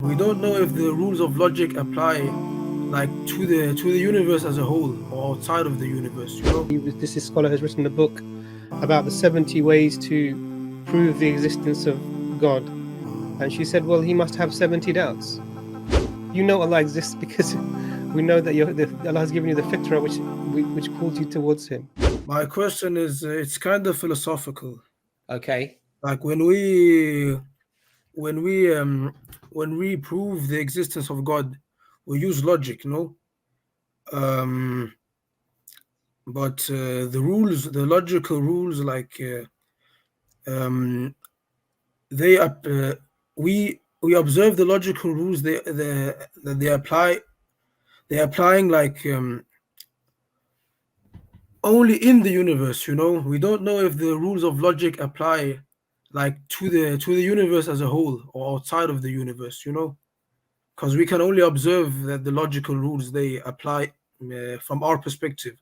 We don't know if the rules of logic apply like to the universe as a whole or outside of the universe, you know? This scholar has written a book about the 70 ways to prove the existence of God. And she said, well, he must have 70 doubts. You know Allah exists because we know that Allah has given you the fitrah which calls you towards him. My question is, it's kind of philosophical. Okay. Like when we prove the existence of God, we use logic, no? Um, but the logical rules, like they we observe the logical rules. They apply. They're applying like only in the universe, you know. We don't know if the rules of logic apply like to the universe as a whole or outside of the universe, you know, because we can only observe that the logical rules they apply from our perspective,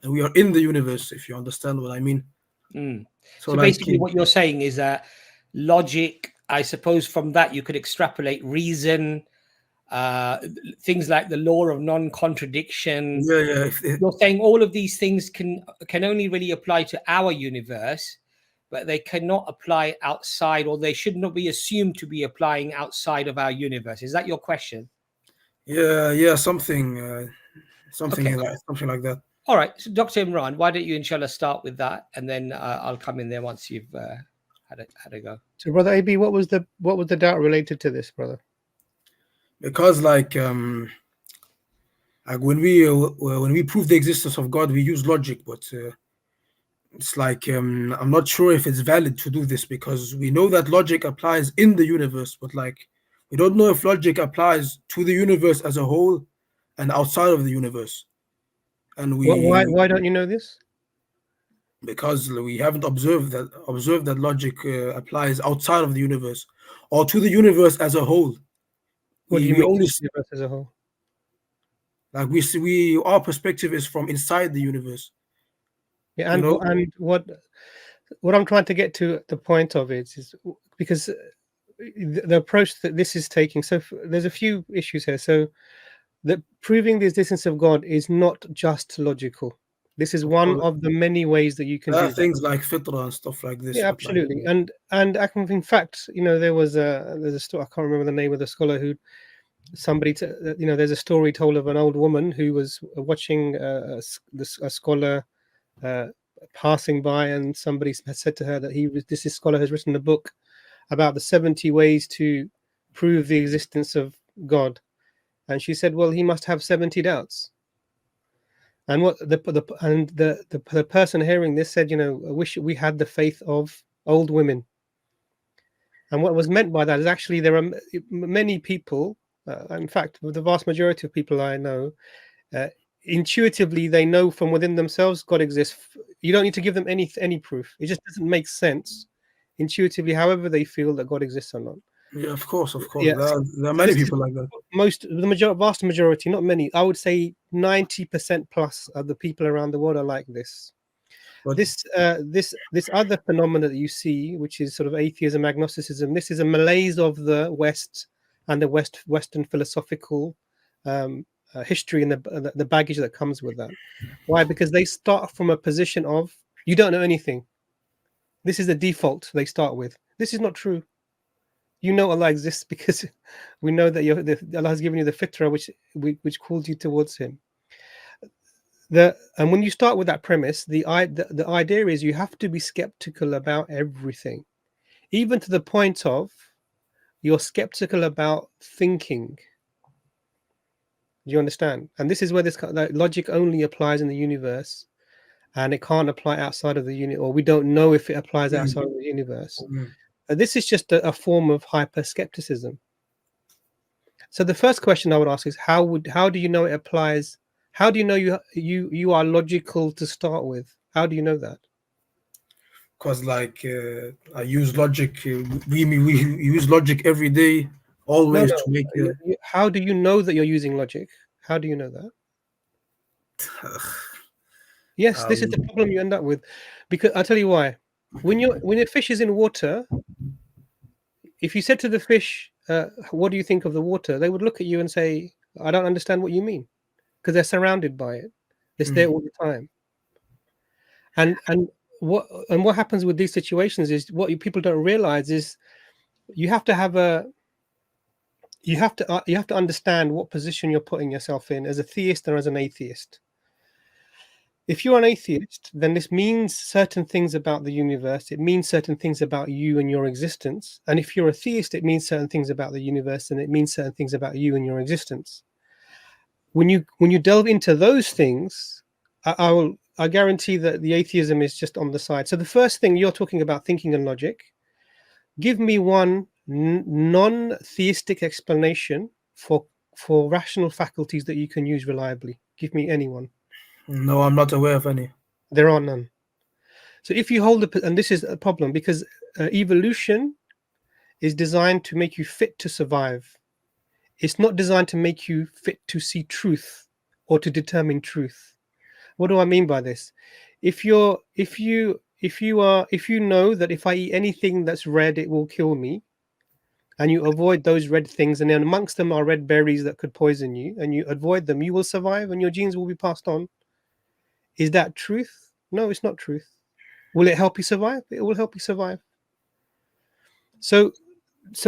and we are in the universe, if you understand what I mean. So So like basically, what you're saying is that logic, I suppose, from that you could extrapolate reason, things like the law of non-contradiction. yeah, You're saying all of these things can only really apply to our universe, but they cannot apply outside, or they should not be assumed to be applying outside of our universe. Is that your question? yeah, something Okay. something like that. All right. So Dr. Imran, why don't you, inshallah, start with that, and then I'll come in there once you've had a go. So, brother AB, what was the doubt related to this, brother? Because like when we prove the existence of God, we use logic, but it's like I'm not sure if it's valid to do this, because we know that logic applies in the universe, but like we don't know if logic applies to the universe as a whole and outside of the universe. And Why don't you know this? because we haven't observed that logic applies outside of the universe or to the universe as a whole. What do you We mean, only universe as a whole? like we see our perspective is from inside the universe, Yeah, you know. and what I'm trying to get to the point of it is because the approach that this is taking. So there's a few issues here. So that proving the existence of God is not just logical. This is one of the many ways that you can There are do that. things like fitra and stuff like this. Yeah, But like, absolutely. And I can, in fact, there's a story. I can't remember the name of the scholar who there's a story told of an old woman who was watching a scholar passing by, and somebody had said to her that this scholar has written a book about the 70 ways to prove the existence of God. And she said, well, he must have 70 doubts. And what the person hearing this said, I wish we had the faith of old women. And what was meant by that is actually there are many people, in fact, the vast majority of people I know, intuitively they know from within themselves God exists. You don't need to give them any proof. It just doesn't make sense intuitively, however they feel that God exists or not. yeah, of course. Yeah, There are many people like that. Vast majority, not many. I would say 90% plus of the people around the world are like this. But This other phenomena that you see, which is sort of atheism, agnosticism, this is a malaise of the West and the Western philosophical history and the baggage that comes with that. Why? Because they start from a position of you don't know anything. This is the default they start with. This is not true. You know Allah exists because we know that Allah has given you the fitrah which calls you towards him. And when you start with that premise, the idea is you have to be skeptical about everything, even to the point of you're skeptical about thinking. Do you understand? And this is where this logic only applies in the universe, and it can't apply outside of the universe, or we don't know if it applies outside of the universe. This is just a form of hyper skepticism. So the first question I would ask is how do you know it applies? How do you know you are logical to start with? How do you know that? Because like I use logic. We use logic every day, always to make. How do you know that you're using logic? How do you know that? Yes, this is the problem you end up with, because I'll tell you why. When a fish is in water, if you said to the fish, what do you think of the water? They would look at you and say, I don't understand what you mean, because they're surrounded by it. It's there all the time. And what happens with these situations is, what people don't realize is, you have to have a you have to understand what position you're putting yourself in as a theist or as an atheist. If you're an atheist, then this means certain things about the universe. It means certain things about you and your existence. And if you're a theist, it means certain things about the universe, and it means certain things about you and your existence. When you delve into those things, I guarantee that the atheism is just on the side. So the first thing, you're talking about thinking and logic. Give me one non-theistic explanation for rational faculties that you can use reliably. Give me anyone. No, I'm not aware of any. There are none. So if you hold and this is a problem, because evolution is designed to make you fit to survive. It's not designed to make you fit to see truth or to determine truth. What do I mean by this? If you know that if I eat anything that's red, it will kill me, and you avoid those red things, and then amongst them are red berries that could poison you, and you avoid them, you will survive and your genes will be passed on. Is that truth? No, it's not truth. Will it help you survive? It will help you survive. So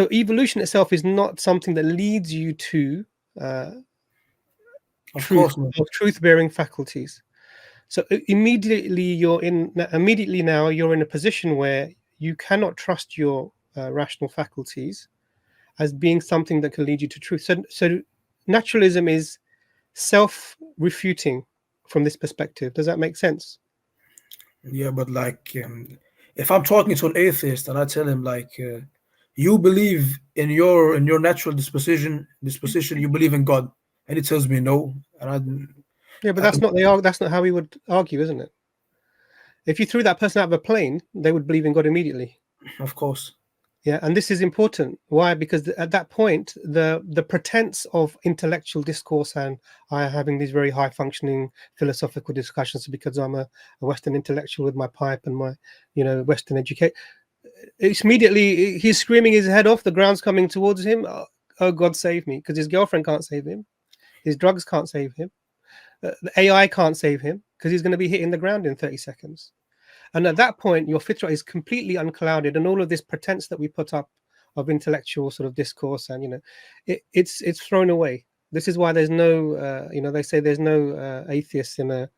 evolution itself is not something that leads you to truth-bearing faculties. So immediately now you're in a position where you cannot trust your rational faculties as being something that can lead you to truth. So naturalism is self-refuting from this perspective. Does that make sense? Yeah, but like, if I'm talking to an atheist and I tell him like, you believe in your natural disposition, you believe in God, and he tells me no, and yeah, but that's not how we would argue, isn't it? If you threw that person out of a plane, they would believe in God immediately. Of course. Yeah, and this is important. Why? Because at that point, the pretense of intellectual discourse and I having these very high functioning philosophical discussions because I'm a Western intellectual with my pipe and my Western education, it's immediately he's screaming his head off. The ground's coming towards him. Oh God, save me! Because his girlfriend can't save him, his drugs can't save him, the AI can't save him because he's going to be hitting the ground in 30 seconds. And at that point, your fitra is completely unclouded, and all of this pretense that we put up of intellectual sort of discourse, and it's thrown away. This is why there's no, they say there's no atheists in a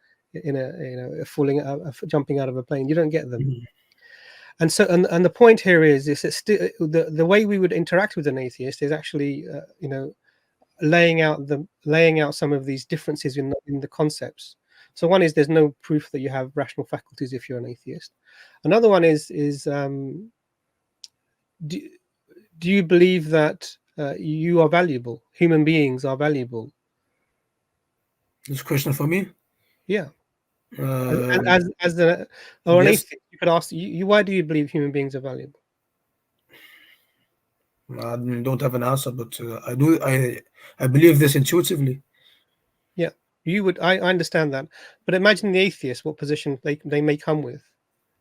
jumping out of a plane. You don't get them. Mm-hmm. And so, and the point here is that the way we would interact with an atheist is actually, laying out some of these differences in the concepts. So one is there's no proof that you have rational faculties if you're an atheist. Another one is do you believe that you are valuable? Human beings are valuable. This question for me? Yeah. And as an atheist, you could ask you, why do you believe human beings are valuable? I don't have an answer, but I do. I believe this intuitively. Yeah. You would. I understand that, but imagine the atheist. What position they may come with?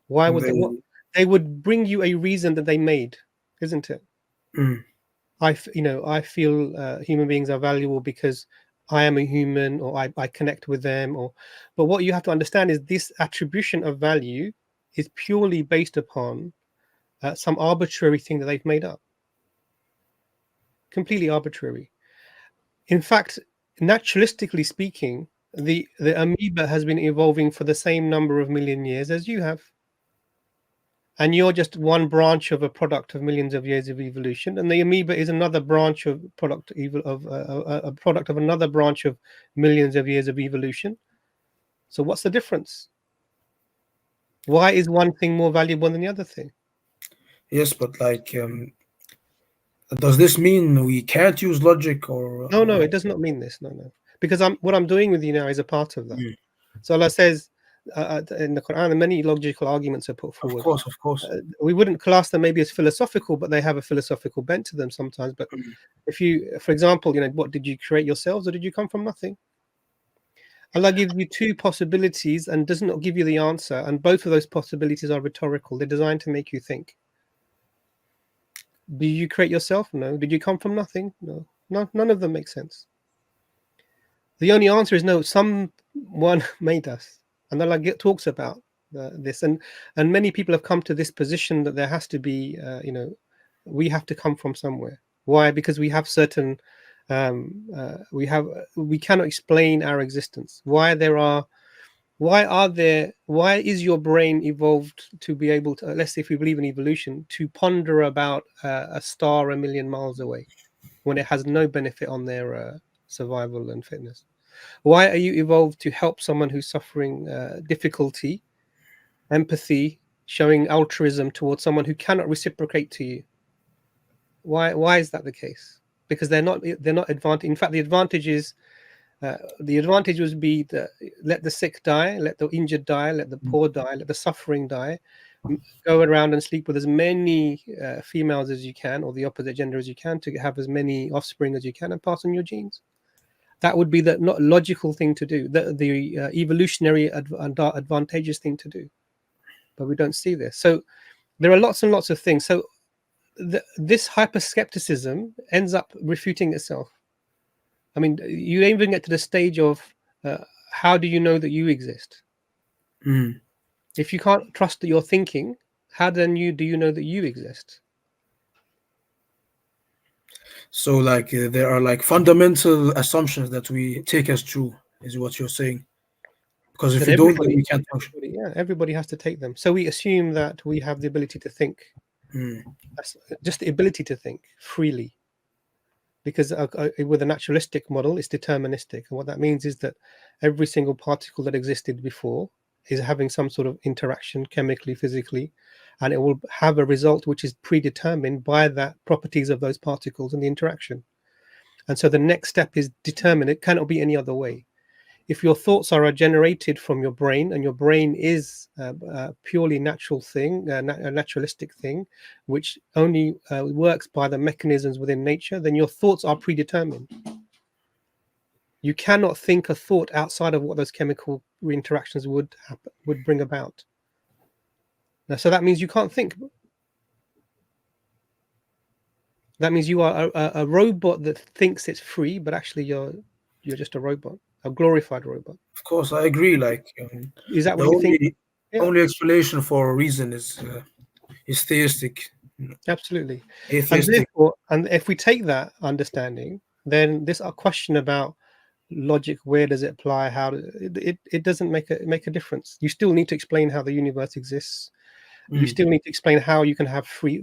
Why would they would bring you a reason that they made, isn't it? Mm. I feel human beings are valuable because I am a human, or I connect with them, but what you have to understand is this attribution of value is purely based upon some arbitrary thing that they've made up. Completely arbitrary. In fact, naturalistically speaking, the amoeba has been evolving for the same number of million years as you have. And you're just one branch of a product of millions of years of evolution, and the amoeba is another branch of a product of another branch of millions of years of evolution. So what's the difference? Why is one thing more valuable than the other thing? Yes, but like, does this mean we can't use logic or? No, it does not mean this. No, because what I'm doing with you now is a part of that. So Allah says in the Quran, many logical arguments are put forward. Of course. We wouldn't class them maybe as philosophical, but they have a philosophical bent to them sometimes. But if you, for example, what did you create yourselves, or did you come from nothing? Allah gives you two possibilities and does not give you the answer, and both of those possibilities are rhetorical. They're designed to make you think. Do you create yourself? No. Did you come from nothing? No. None of them make sense. The only answer is no. Someone made us, and Allah talks about this, and many people have come to this position that there has to be, we have to come from somewhere. Why? Because we have certain, we cannot explain our existence. Why is your brain evolved to be able to, let's say if we believe in evolution, to ponder about a star a million miles away when it has no benefit on their survival and fitness? Why are you evolved to help someone who's suffering difficulty, empathy, showing altruism towards someone who cannot reciprocate to you? Why is that the case? Because they're not advantage. In fact, the advantage would be let the sick die, let the injured die, let the poor die, let the suffering die. Go around and sleep with as many females as you can, or the opposite gender as you can, to have as many offspring as you can, and pass on your genes. That would be the not logical thing to do, the evolutionary advantageous thing to do. But we don't see this. So there are lots and lots of things. So this hyper-skepticism ends up refuting itself. I mean, you even get to the stage of how do you know that you exist? If you can't trust your thinking, how then do you know that you exist? So like there are like fundamental assumptions that we take as true, is what you're saying. Because if That we don't, then we can't function. everybody has to take them. So we assume that we have the ability to think. That's just the ability to think freely. Because with a naturalistic model, it's deterministic. And what that means is that every single particle that existed before is having some sort of interaction chemically, physically, and it will have a result which is predetermined by the properties of those particles and the interaction. And so the next step is determined. It cannot be any other way. If your thoughts are generated from your brain, and your brain is a purely natural thing, a naturalistic thing, which only works by the mechanisms within nature, then your thoughts are predetermined. You cannot think a thought outside of what those chemical interactions would bring about. Now, so that means you can't think. That means you are a robot that thinks it's free, but actually you're just a robot, a glorified robot. Of course, I agree. Like is that what you think? Only explanation for a reason is theistic. Absolutely. Atheistic. And if we take that understanding, then this question about logic, where does it apply? How it doesn't make a difference. You still need to explain how the universe exists. You still need to explain how you can have free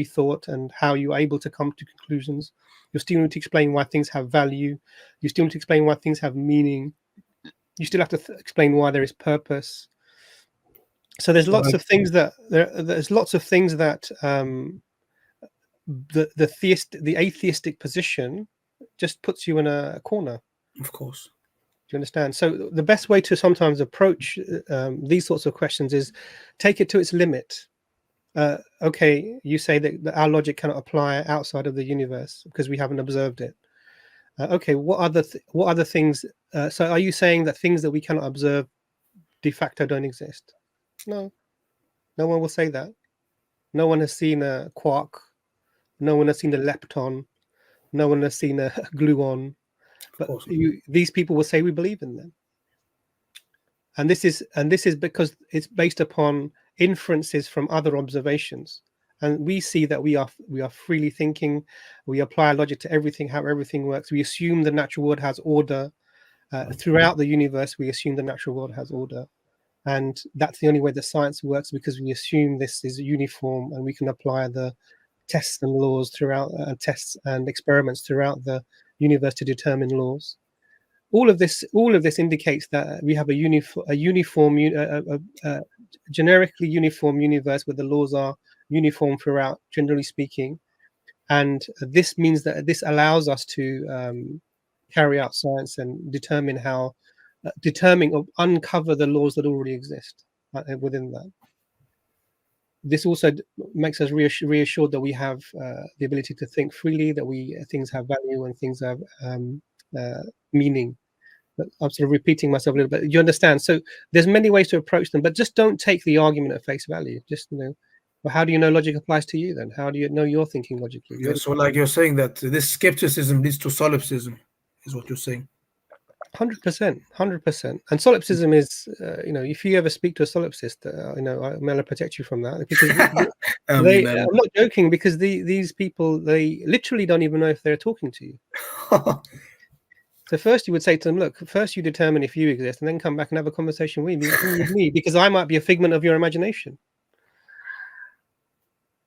thought and how you're able to come to conclusions. You still need to explain why things have value. You still need to explain why things have meaning. You still have to explain why there is purpose. So there's lots of things that the atheistic position just puts you in a corner. Of course. Do you understand? So the best way to sometimes approach these sorts of questions is take it to its limit. Okay, you say that our logic cannot apply outside of the universe because we haven't observed it. Okay, what other things? So are you saying that things that we cannot observe de facto don't exist? No one will say that. No one has seen a quark. No one has seen a lepton. No one has seen a gluon. But these people will say we believe in them. And this is because it's based upon inferences from other observations. And we see that we are freely thinking. We apply logic to everything, how everything works. We assume the natural world has order. Throughout the universe, we assume the natural world has order. And that's the only way the science works, because we assume this is uniform and we can apply the tests and laws throughout, tests and experiments throughout the universe to determine laws. All of this indicates that we have a generically uniform universe where the laws are uniform throughout, generally speaking. And this means that this allows us to carry out science and uncover the laws that already exist within that. This also makes us reassured that we have the ability to think freely, that things have value and things have meaning. But I'm sort of repeating myself a little bit. You understand? So there's many ways to approach them, but just don't take the argument at face value. Just Well, how do you know logic applies to you then? How do you know you're thinking logically? Yeah, so like you're saying that this skepticism leads to solipsism, is what you're saying. 100%, 100%. And solipsism is, if you ever speak to a solipsist, may Allah protect you from that, because I mean, I'm not joking, because these people, they literally don't even know if they're talking to you. So first you would say to them, look, first you determine if you exist, and then come back and have a conversation with me, because I might be a figment of your imagination.